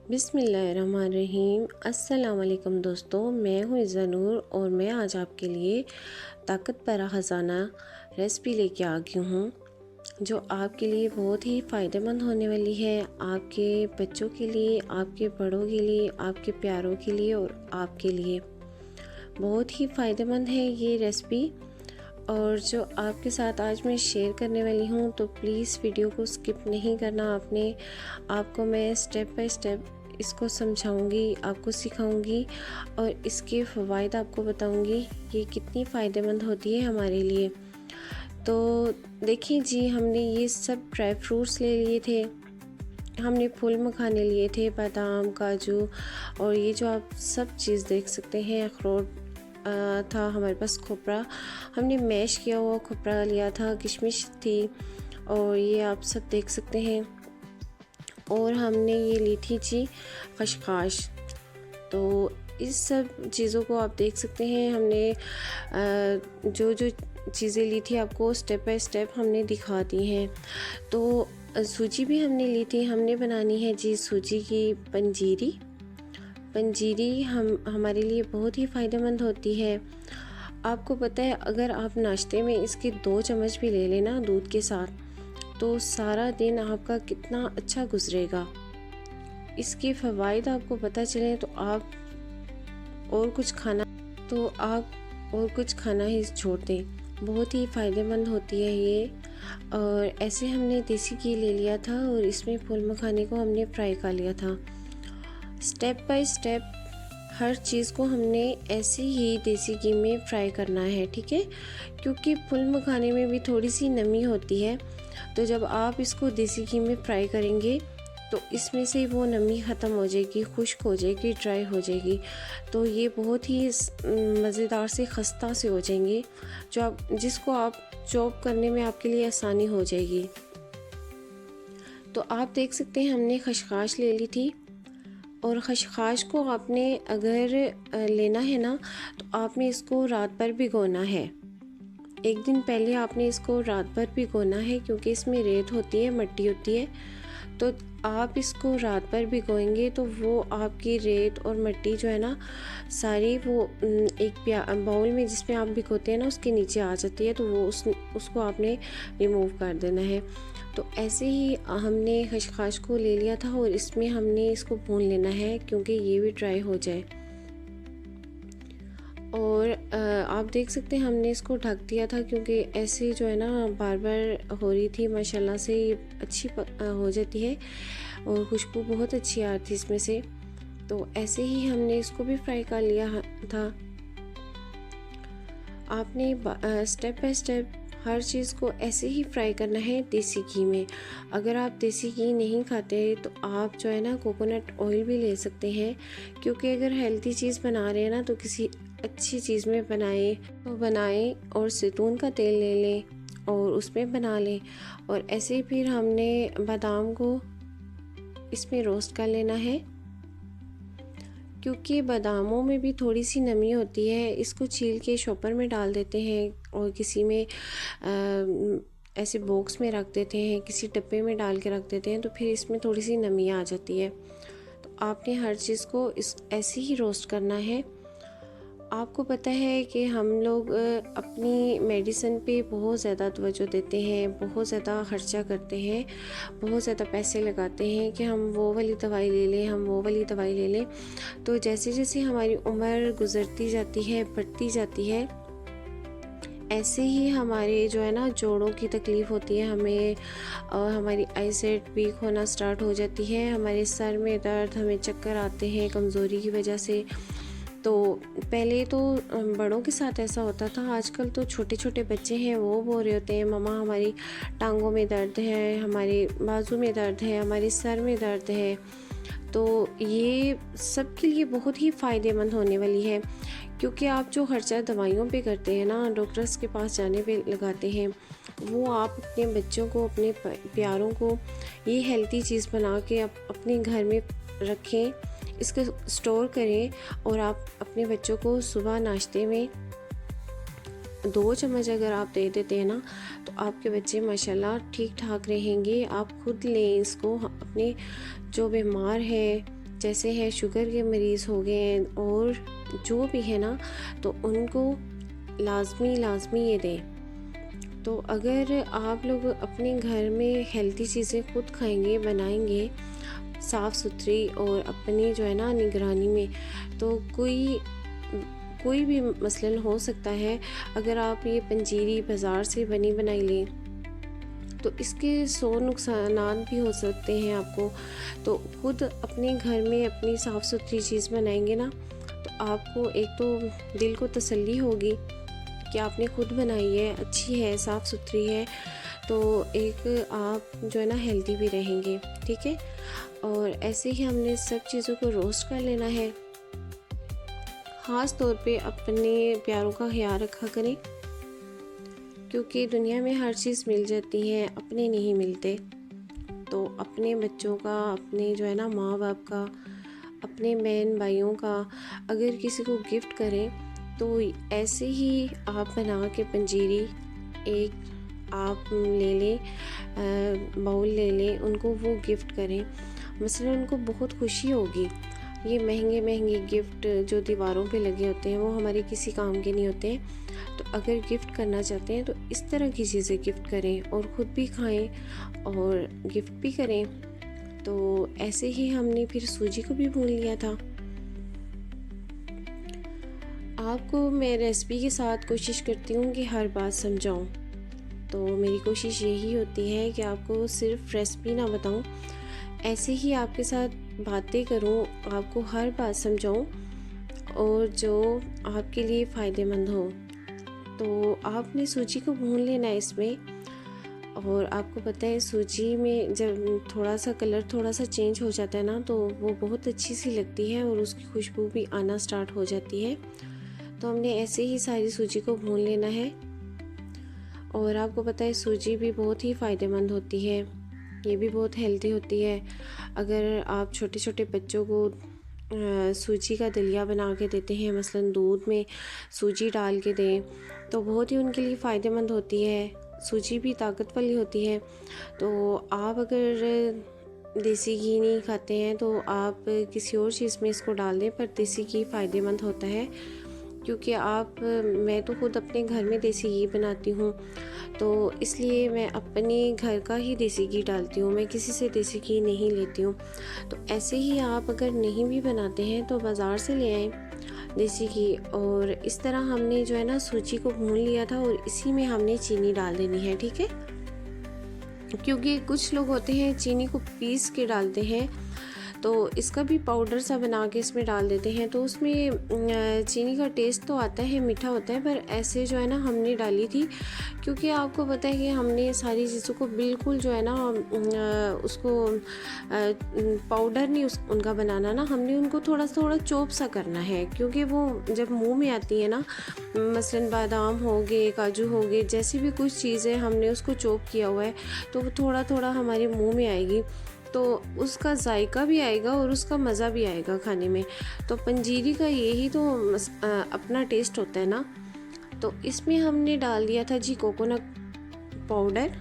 बिस्मिल्लाहिर्रहमानिर्रहीम। अस्सलाम वालेकुम दोस्तों, मैं हूँ इज़्ज़ा नूर और मैं आज आपके लिए ताकत भरा ख़जाना रेसिपी लेके आ गई हूँ जो आपके लिए बहुत ही फ़ायदेमंद होने वाली है। आपके बच्चों के लिए, आपके बड़ों के लिए, आपके प्यारों के लिए और आपके लिए बहुत ही फ़ायदेमंद है ये रेसिपी। और जो आपके साथ आज मैं शेयर करने वाली हूँ, तो प्लीज़ वीडियो को स्किप नहीं करना आपने। आपको मैं स्टेप बाय स्टेप इसको समझाऊंगी, आपको सिखाऊंगी और इसके फ़वाइद आपको बताऊंगी ये कितनी फ़ायदेमंद होती है हमारे लिए। तो देखिए जी, हमने ये सब ड्राई फ्रूट्स ले लिए थे, हमने फूल मखाने लिए थे, बादाम, काजू और ये जो आप सब चीज़ देख सकते हैं, अखरोट था हमारे पास, खोपरा हमने मैश किया हुआ खोपरा लिया था, किशमिश थी और ये आप सब देख सकते हैं। और हमने ये ली थी जी खशखाश। तो इस सब चीज़ों को आप देख सकते हैं, हमने जो जो चीज़ें ली थी आपको स्टेप बाय स्टेप हमने दिखा दी हैं। तो सूजी भी हमने ली थी, हमने बनानी है जी सूजी की पंजीरी। पंजीरी हमारे लिए बहुत ही फ़ायदेमंद होती है। आपको पता है, अगर आप नाश्ते में इसके 2 चम्मच भी ले लेना दूध के साथ, तो सारा दिन आपका कितना अच्छा गुजरेगा। इसके फ़वाइद आपको पता चले तो आप और कुछ खाना ही छोड़ दें। बहुत ही फ़ायदेमंद होती है ये। और ऐसे हमने देसी घी ले लिया था और इसमें फूल मखाने को हमने फ्राई कर लिया था। स्टेप बाय स्टेप हर चीज़ को हमने ऐसे ही देसी घी में फ्राई करना है, ठीक है। क्योंकि फूल मखाने में भी थोड़ी सी नमी होती है, तो जब आप इसको देसी घी में फ्राई करेंगे तो इसमें से वो नमी ख़त्म हो जाएगी, खुश्क हो जाएगी, ड्राई हो जाएगी। तो ये बहुत ही मज़ेदार से खस्ता से हो जाएंगे, जिसको आप चॉप करने में आपके लिए आसानी हो जाएगी। तो आप देख सकते हैं, हमने खशखाश ले ली थी और खशखाश को आपने अगर लेना है ना, तो आपने इसको रात भर भिगोना है। एक दिन पहले आपने इसको रात भर भिगोना है, क्योंकि इसमें रेत होती है, मिट्टी होती है। तो आप इसको रात भर भिगोएंगे तो वो आपकी रेत और मिट्टी जो है ना, सारी वो एक बाउल में जिसमें आप भिगोते हैं ना, उसके नीचे आ जाती है। तो वो उसको आपने रिमूव कर देना है। तो ऐसे ही हमने खशखाश को ले लिया था और इसमें हमने इसको भून लेना है, क्योंकि ये भी ड्राई हो जाए। और आप देख सकते हैं, हमने इसको ढक दिया था, क्योंकि ऐसे जो है ना बार बार हो रही थी, माशाल्लाह से अच्छी हो जाती है और खुशबू बहुत अच्छी आ रही थी इसमें से। तो ऐसे ही हमने इसको भी फ्राई कर लिया था। आपने स्टेप बाय स्टेप हर चीज़ को ऐसे ही फ्राई करना है देसी घी में। अगर आप देसी घी नहीं खाते तो आप जो है ना कोकोनट ऑयल भी ले सकते हैं, क्योंकि अगर हेल्दी चीज़ बना रहे हैं ना, तो किसी अच्छी चीज़ में बनाएं और जैतून का तेल ले लें और उसमें बना लें। और ऐसे ही फिर हमने बादाम को इसमें रोस्ट कर लेना है, क्योंकि बादामों में भी थोड़ी सी नमी होती है। इसको छील के शॉपर में डाल देते हैं और किसी में ऐसे बॉक्स में रख देते हैं, किसी डब्बे में डाल के रख देते हैं, तो फिर इसमें थोड़ी सी नमी आ जाती है। तो आपने हर चीज़ को ऐसे ही रोस्ट करना है। आपको पता है कि हम लोग अपनी मेडिसिन पे बहुत ज़्यादा तवज्जो देते हैं, बहुत ज़्यादा खर्चा करते हैं, बहुत ज़्यादा पैसे लगाते हैं कि हम वो वाली दवाई ले लें, हम वो वाली दवाई ले लें। तो जैसे जैसे हमारी उम्र गुज़रती जाती है, बढ़ती जाती है, ऐसे ही हमारे जो है ना जोड़ों की तकलीफ़ होती है हमें, और हमारी आईसाइट वीक होना स्टार्ट हो जाती है, हमारे सर में दर्द, हमें चक्कर आते हैं कमज़ोरी की वजह से। तो पहले तो बड़ों के साथ ऐसा होता था, आजकल तो छोटे छोटे बच्चे हैं वो बोल रहे होते हैं, मम्मा हमारी टांगों में दर्द है, हमारे बाजू में दर्द है, हमारे सर में दर्द है। तो ये सब के लिए बहुत ही फ़ायदेमंद होने वाली है, क्योंकि आप जो खर्चा दवाइयों पे करते हैं ना, डॉक्टर्स के पास जाने पे लगाते हैं, वो आप अपने बच्चों को, अपने प्यारों को ये हेल्थी चीज़ बना के अपने घर में रखें, इसको स्टोर करें और आप अपने बच्चों को सुबह नाश्ते में 2 चम्मच अगर आप दे देते हैं ना, तो आपके बच्चे माशाल्लाह ठीक ठाक रहेंगे। आप खुद लें इसको, अपने जो बीमार है, जैसे है शुगर के मरीज़ हो गए हैं और जो भी है ना, तो उनको लाजमी ये दें। तो अगर आप लोग अपने घर में हेल्दी चीज़ें खुद खाएंगे, बनाएंगे साफ़ सुथरी और अपनी जो है ना निगरानी में, तो कोई भी मसलन हो सकता है। अगर आप ये पंजीरी बाज़ार से बनी बनाई लें तो इसके 100 नुकसानात भी हो सकते हैं आपको। तो खुद अपने घर में अपनी साफ़ सुथरी चीज़ बनाएंगे ना, तो आपको एक तो दिल को तसल्ली होगी कि आपने खुद बनाई है, अच्छी है, साफ़ सुथरी है, तो एक आप जो है ना हेल्दी भी रहेंगे, ठीक है। और ऐसे ही हमने सब चीज़ों को रोस्ट कर लेना है। ख़ास तौर पे अपने प्यारों का ख्याल रखा करें, क्योंकि दुनिया में हर चीज़ मिल जाती है, अपने नहीं मिलते। तो अपने बच्चों का, अपने जो है ना माँ बाप का, अपने बहन भाइयों का अगर किसी को गिफ्ट करें तो ऐसे ही आप बना के पंजीरी एक आप ले लें, बाउल ले लें, उनको वो गिफ्ट करें। मसलन उनको बहुत खुशी होगी। ये महंगे गिफ्ट जो दीवारों पे लगे होते हैं वो हमारे किसी काम के नहीं होते हैं। तो अगर गिफ्ट करना चाहते हैं तो इस तरह की चीज़ें गिफ्ट करें और ख़ुद भी खाएं और गिफ्ट भी करें। तो ऐसे ही हमने फिर सूजी को भी भून लिया था। आपको मैं रेसिपी के साथ कोशिश करती हूँ कि हर बात समझाऊँ। तो मेरी कोशिश यही होती है कि आपको सिर्फ रेसिपी ना बताऊँ, ऐसे ही आपके साथ बातें करूँ, आपको हर बात समझाऊँ और जो आपके लिए फ़ायदेमंद हो। तो आपने सूजी को भून लेना है इसमें। और आपको पता है सूजी में जब थोड़ा सा कलर थोड़ा सा चेंज हो जाता है ना, तो वो बहुत अच्छी सी लगती है और उसकी खुशबू भी आना स्टार्ट हो जाती है। तो हमने ऐसे ही सारी सूजी को भून लेना है। और आपको पता है सूजी भी बहुत ही फ़ायदेमंद होती है, ये भी बहुत हेल्दी होती है। अगर आप छोटे छोटे बच्चों को सूजी का दलिया बना के देते हैं, मसलन दूध में सूजी डाल के दें, तो बहुत ही उनके लिए फ़ायदेमंद होती है। सूजी भी ताकत वाली होती है। तो आप अगर देसी घी नहीं खाते हैं तो आप किसी और चीज़ में इसको डाल दें, पर देसी घी फ़ायदेमंद होता है। क्योंकि मैं तो ख़ुद अपने घर में देसी घी बनाती हूँ, तो इसलिए मैं अपने घर का ही देसी घी डालती हूँ, मैं किसी से देसी घी नहीं लेती हूँ। तो ऐसे ही आप अगर नहीं भी बनाते हैं तो बाज़ार से ले आएँ देसी घी। और इस तरह हमने जो है ना सूजी को भून लिया था और इसी में हमने चीनी डाल देनी है, ठीक है। क्योंकि कुछ लोग होते हैं चीनी को पीस के डालते हैं, तो इसका भी पाउडर सा बना के इसमें डाल देते हैं, तो उसमें चीनी का टेस्ट तो आता है, मीठा होता है, पर ऐसे जो है ना हमने डाली थी। क्योंकि आपको पता है कि हमने सारी चीज़ों को बिल्कुल जो है ना उसको पाउडर नहीं उनका बनाना ना, हमने उनको थोड़ा थोड़ा चॉप सा करना है। क्योंकि वो जब मुंह में आती है ना, मसलन बादाम हो गए, काजू हो गए, जैसी भी कुछ चीज़ें हमने उसको चॉप किया हुआ है, तो वो थोड़ा थोड़ा हमारे मुंह में आएगी, तो उसका जायका भी आएगा और उसका मज़ा भी आएगा खाने में। तो पंजीरी का यही तो अपना टेस्ट होता है ना। तो इसमें हमने डाल दिया था जी कोकोनट पाउडर।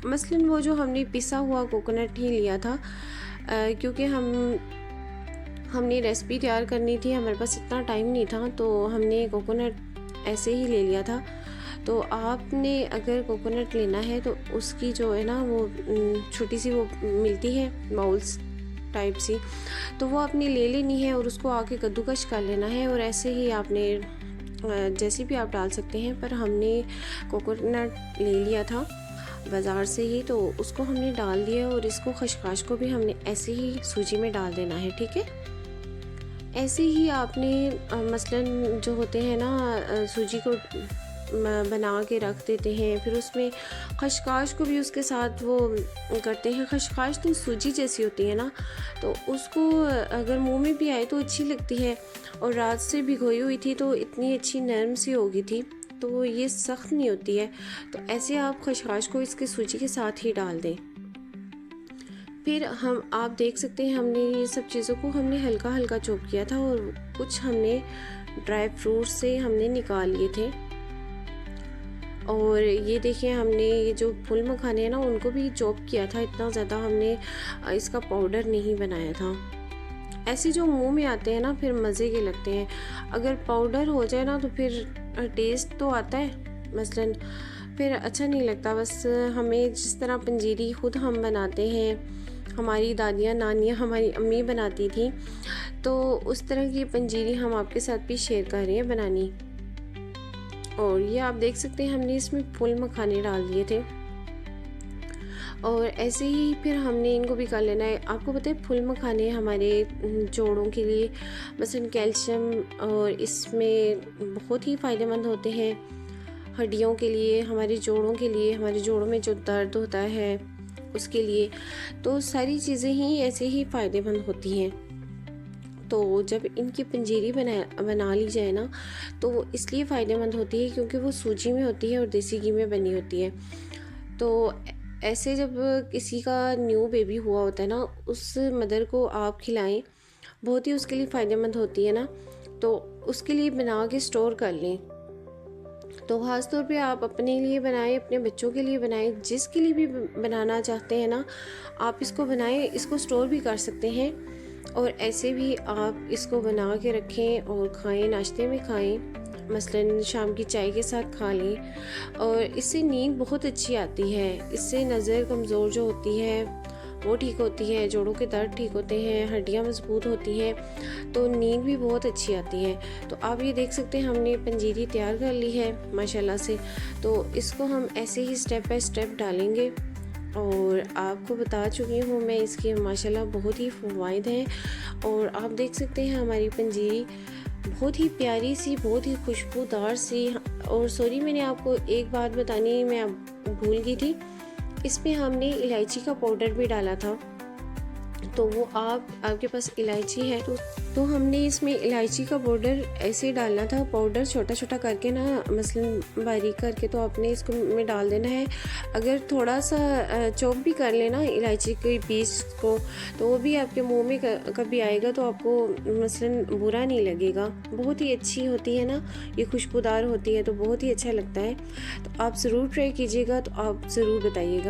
मसलन वो जो हमने पिसा हुआ कोकोनट ही लिया था, क्योंकि हमने रेसिपी तैयार करनी थी, हमारे पास इतना टाइम नहीं था, तो हमने कोकोनट ऐसे ही ले लिया था। तो आपने अगर कोकोनट लेना है तो उसकी जो है ना वो छोटी सी वो मिलती है बाउल्स टाइप सी, तो वो आपने ले लेनी है और उसको आके कद्दूकश कर लेना है। और ऐसे ही आपने जैसे भी आप डाल सकते हैं, पर हमने कोकोनट ले लिया था बाज़ार से ही, तो उसको हमने डाल दिया और इसको खशखाश को भी हमने ऐसे ही सूजी में डाल देना है, ठीक है। ऐसे ही आपने मसलन जो होते हैं ना सूजी को बना के रख देते हैं, फिर उसमें खशखाश को भी उसके साथ वो करते हैं। खशखाश तो सूजी जैसी होती है ना, तो उसको अगर मुंह में भी आए तो अच्छी लगती है। और रात से भिगोई हुई थी तो इतनी अच्छी नरम सी हो गई थी, तो ये सख्त नहीं होती है। तो ऐसे आप खशखाश को इसके सूजी के साथ ही डाल दें। फिर आप देख सकते हैं हमने ये सब चीज़ों को हमने हल्का हल्का चॉप किया था और कुछ हमने ड्राई फ्रूट से हमने निकाल लिए थे। और ये देखिए हमने ये जो फूल मखाने हैं ना उनको भी चॉप किया था, इतना ज़्यादा हमने इसका पाउडर नहीं बनाया था। ऐसे जो मुंह में आते हैं ना फिर मज़े के लगते हैं। अगर पाउडर हो जाए ना तो फिर टेस्ट तो आता है मसलन, फिर अच्छा नहीं लगता। बस हमें जिस तरह पंजीरी ख़ुद हम बनाते हैं, हमारी दादियाँ नानियाँ हमारी अम्मी बनाती थी, तो उस तरह की पंजीरी हम आपके साथ भी शेयर कर रहे हैं बनानी। और ये आप देख सकते हैं हमने इसमें फुल मखाने डाल दिए थे और ऐसे ही फिर हमने इनको भी कर लेना है। आपको पता है फुल मखाने हमारे जोड़ों के लिए मसलन कैल्शियम और इसमें बहुत ही फ़ायदेमंद होते हैं, हड्डियों के लिए, हमारे जोड़ों के लिए, हमारे जोड़ों में जो दर्द होता है उसके लिए, तो सारी चीज़ें ही ऐसे ही फ़ायदेमंद होती हैं। तो जब इनकी पंजीरी बना ली जाए ना तो वो इसलिए फ़ायदेमंद होती है क्योंकि वो सूजी में होती है और देसी घी में बनी होती है। तो ऐसे जब किसी का न्यू बेबी हुआ होता है ना, उस मदर को आप खिलाएं, बहुत ही उसके लिए फ़ायदेमंद होती है ना, तो उसके लिए बना के स्टोर कर लें। तो ख़ास तौर पे आप अपने लिए बनाएं, अपने बच्चों के लिए बनाएं, जिसके लिए भी बनाना चाहते हैं ना आप इसको बनाएं, इसको स्टोर भी कर सकते हैं और ऐसे भी आप इसको बना के रखें और खाएं, नाश्ते में खाएं, मसलन शाम की चाय के साथ खा लें। और इससे नींद बहुत अच्छी आती है, इससे नज़र कमज़ोर जो होती है वो ठीक होती है, जोड़ों के दर्द ठीक होते हैं, हड्डियाँ मजबूत होती हैं, तो नींद भी बहुत अच्छी आती है। तो आप ये देख सकते हैं हमने पंजीरी तैयार कर ली है माशाल्लाह से। तो इसको हम ऐसे ही स्टेप बाय स्टेप डालेंगे और आपको बता चुकी हूँ मैं, इसके माशाल्लाह बहुत ही फ़वाइद हैं। और आप देख सकते हैं हमारी पंजीरी बहुत ही प्यारी सी, बहुत ही खुशबूदार सी। और सॉरी, मैंने आपको एक बात बतानी मैं भूल गई थी, इसमें हमने इलायची का पाउडर भी डाला था, तो वो आपके पास इलायची है तो हमने इसमें इलायची का पाउडर ऐसे डालना था, पाउडर छोटा छोटा करके ना, मसलन बारीक करके, तो आपने इसको में डाल देना है। अगर थोड़ा सा चॉप भी कर लेना इलायची के पीस को, तो वो भी आपके मुंह में कभी आएगा तो आपको मसलन बुरा नहीं लगेगा। बहुत ही अच्छी होती है ना, ये खुशबूदार होती है तो बहुत ही अच्छा लगता है। तो आप ज़रूर ट्राई कीजिएगा, तो आप ज़रूर बताइएगा।